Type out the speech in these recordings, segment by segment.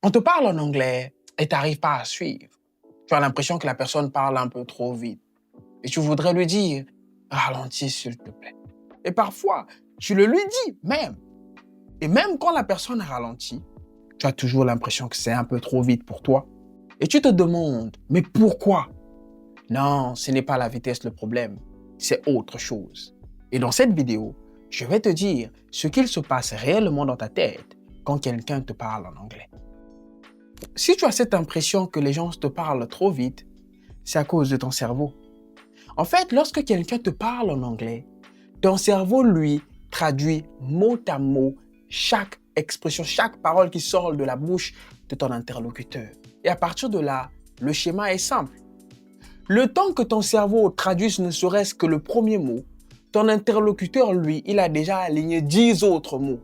On te parle en anglais et tu n'arrives pas à suivre. Tu as l'impression que la personne parle un peu trop vite. Et tu voudrais lui dire, ralentis s'il te plaît. Et parfois, tu le lui dis même. Et même quand la personne ralentit, tu as toujours l'impression que c'est un peu trop vite pour toi. Et tu te demandes, mais pourquoi? Non, ce n'est pas la vitesse le problème, c'est autre chose. Et dans cette vidéo, je vais te dire ce qu'il se passe réellement dans ta tête quand quelqu'un te parle en anglais. Si tu as cette impression que les gens te parlent trop vite, c'est à cause de ton cerveau. En fait, lorsque quelqu'un te parle en anglais, ton cerveau, lui, traduit mot à mot chaque expression, chaque parole qui sort de la bouche de ton interlocuteur. Et à partir de là, le schéma est simple. Le temps que ton cerveau traduise ne serait-ce que le premier mot, ton interlocuteur, lui, il a déjà aligné 10 autres mots.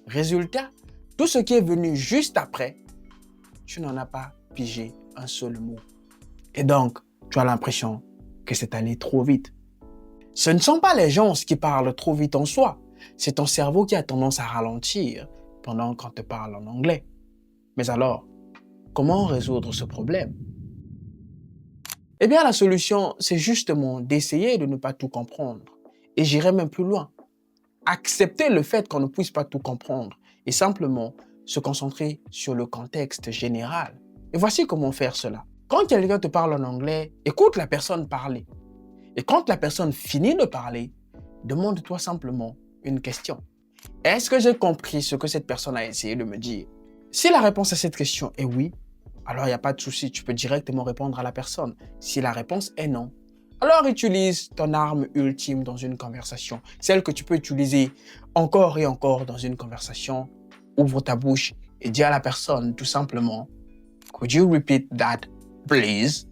Résultat, tout ce qui est venu juste après, tu n'en as pas pigé un seul mot. Et donc, tu as l'impression que c'est allé trop vite. Ce ne sont pas les gens qui parlent trop vite en soi, c'est ton cerveau qui a tendance à ralentir pendant qu'on te parle en anglais. Mais alors, comment résoudre ce problème? Eh bien, la solution, c'est justement d'essayer de ne pas tout comprendre. Et j'irai même plus loin. Accepter le fait qu'on ne puisse pas tout comprendre et simplement se concentrer sur le contexte général. Et voici comment faire cela. Quand quelqu'un te parle en anglais, écoute la personne parler. Et quand la personne finit de parler, demande-toi simplement une question. Est-ce que j'ai compris ce que cette personne a essayé de me dire? Si la réponse à cette question est oui, alors il n'y a pas de souci, tu peux directement répondre à la personne. Si la réponse est non, alors utilise ton arme ultime dans une conversation, celle que tu peux utiliser encore et encore dans une conversation. Ouvre ta bouche et dis à la personne tout simplement « Could you repeat that, please ?»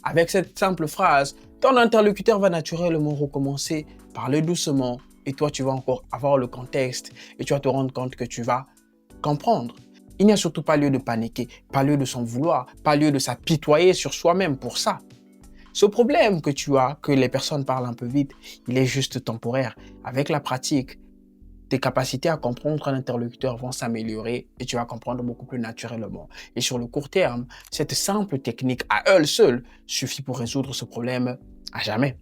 Avec cette simple phrase, ton interlocuteur va naturellement recommencer, parler doucement et toi tu vas encore avoir le contexte et tu vas te rendre compte que tu vas comprendre. Il n'y a surtout pas lieu de paniquer, pas lieu de s'en vouloir, pas lieu de s'apitoyer sur soi-même pour ça. Ce problème que tu as, que les personnes parlent un peu vite, il est juste temporaire. Avec la pratique, tes capacités à comprendre un interlocuteur vont s'améliorer et tu vas comprendre beaucoup plus naturellement. Et sur le court terme, cette simple technique à elle seule suffit pour résoudre ce problème à jamais.